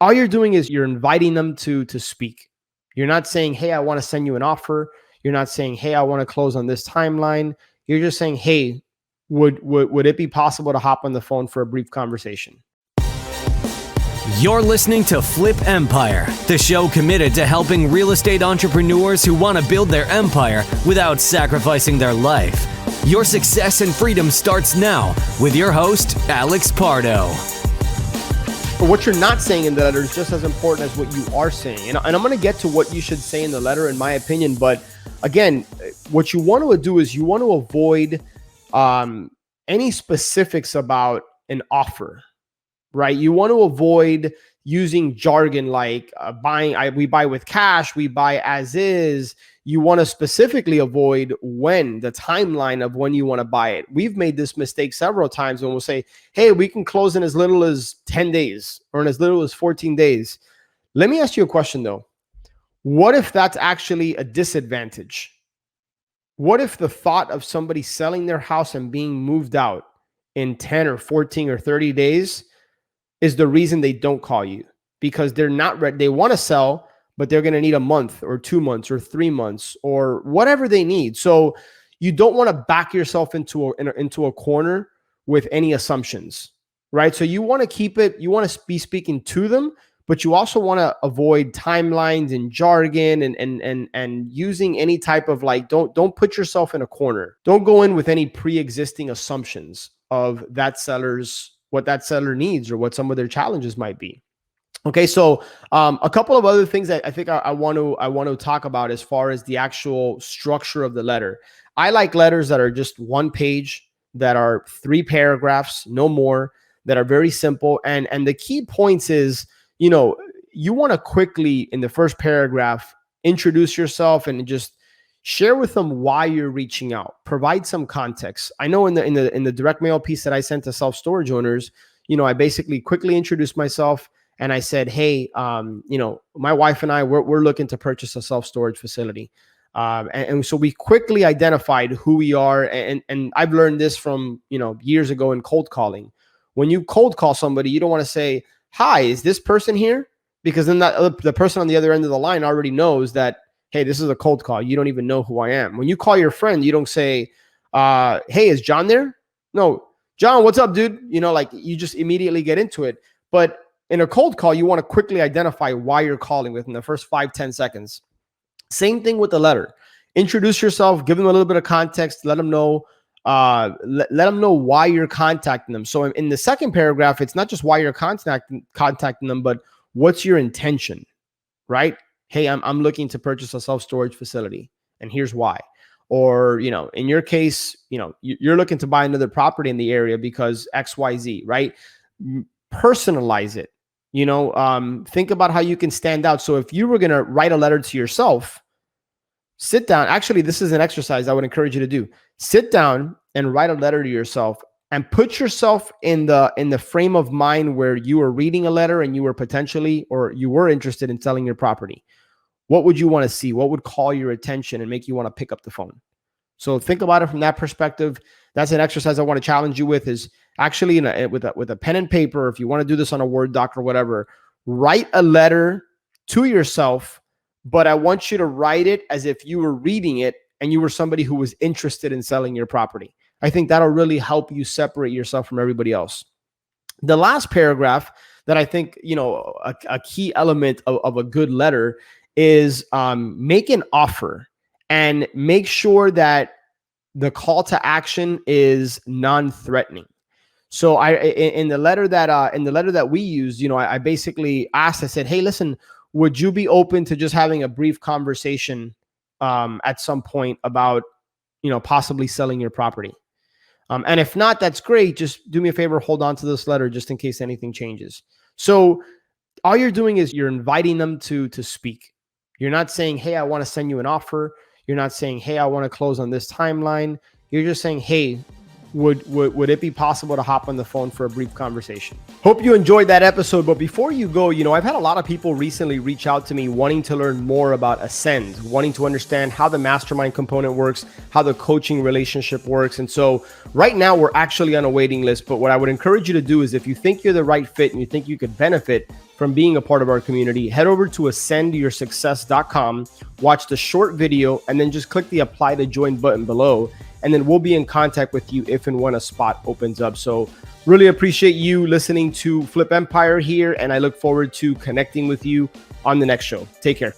All you're doing is you're inviting them to speak. You're not saying, hey, I want to send you an offer. You're not saying, hey, I want to close on this timeline. You're just saying, hey, would it be possible to hop on the phone for a brief conversation? You're listening to Flip Empire, the show committed to helping real estate entrepreneurs who want to build their empire without sacrificing their life. Your success and freedom starts now with your host, Alex Pardo. What you're not saying in the letter is just as important as what you are saying. And I'm going to get to what you should say in the letter, in my opinion. But again, what you want to do is you want to avoid any specifics about an offer, right? You want to avoid using jargon like we buy with cash, we buy as is. You want to specifically avoid the timeline of when you want to buy it. We've made this mistake several times when we'll say, hey, we can close in as little as 10 days or in as little as 14 days. Let me ask you a question though. What if that's actually a disadvantage? What if the thought of somebody selling their house and being moved out in 10 or 14 or 30 days is the reason they don't call you? Because they're not ready. They want to sell, but they're going to need a month or 2 months or 3 months or whatever they need. So you don't want to back yourself into a corner with any assumptions, right? So you want to keep it, you want to be speaking to them, but you also want to avoid timelines and jargon and using any type of don't put yourself in a corner. Don't go in with any pre-existing assumptions of what that seller needs or what some of their challenges might be. Okay, so a couple of other things that I think I want to talk about as far as the actual structure of the letter. I like letters that are just one page, that are 3 paragraphs, no more, that are very simple. And the key points is, you want to quickly in the first paragraph introduce yourself and just share with them why you're reaching out. Provide some context. I know in the direct mail piece that I sent to self-storage owners, I basically quickly introduced myself. And I said, hey, my wife and I, we're looking to purchase a self-storage facility. And so we quickly identified who we are. And I've learned this from, years ago in cold calling. When you cold call somebody, you don't want to say, hi, is this person here? Because then the person on the other end of the line already knows that, hey, this is a cold call. You don't even know who I am. When you call your friend, you don't say, hey, is John there? No, John, what's up, dude? You just immediately get into it. But in a cold call, you want to quickly identify why you're calling within the first 5-10 seconds. Same thing with the letter. Introduce yourself, give them a little bit of context, let them know why you're contacting them. So in the second paragraph, it's not just why you're contacting them, but what's your intention, right? Hey, I'm looking to purchase a self-storage facility, and here's why. Or, in your case, you're looking to buy another property in the area because XYZ, right? Personalize it. Think about how you can stand out. So if you were going to write a letter to yourself, sit down. Actually, this is an exercise I would encourage you to do. Sit down and write a letter to yourself and put yourself in the frame of mind where you were reading a letter and you were interested in selling your property. What would you want to see? What would call your attention and make you want to pick up the phone? So think about it from that perspective. That's an exercise I want to challenge you with, is actually with a pen and paper. If you want to do this on a Word doc or whatever, write a letter to yourself, but I want you to write it as if you were reading it and you were somebody who was interested in selling your property. I think that'll really help you separate yourself from everybody else. The last paragraph that I think, a key element of a good letter is make an offer and make sure that the call to action is non-threatening. So in the letter that we used, I basically asked, I said, hey, listen, would you be open to just having a brief conversation at some point about, possibly selling your property? And if not, that's great. Just do me a favor, hold on to this letter just in case anything changes. So all you're doing is you're inviting them to speak. You're not saying, hey, I want to send you an offer. You're not saying, hey, I want to close on this timeline. You're just saying, hey, would it be possible to hop on the phone for a brief conversation? Hope you enjoyed that episode. But before you go, I've had a lot of people recently reach out to me wanting to learn more about Ascend, wanting to understand how the mastermind component works, how the coaching relationship works. And so right now we're actually on a waiting list. But what I would encourage you to do is, if you think you're the right fit and you think you could benefit, from being a part of our community, head over to ascendyoursuccess.com, watch the short video, and then just click the apply to join button below. And then we'll be in contact with you if and when a spot opens up. So really appreciate you listening to Flip Empire here, and I look forward to connecting with you on the next show. Take care.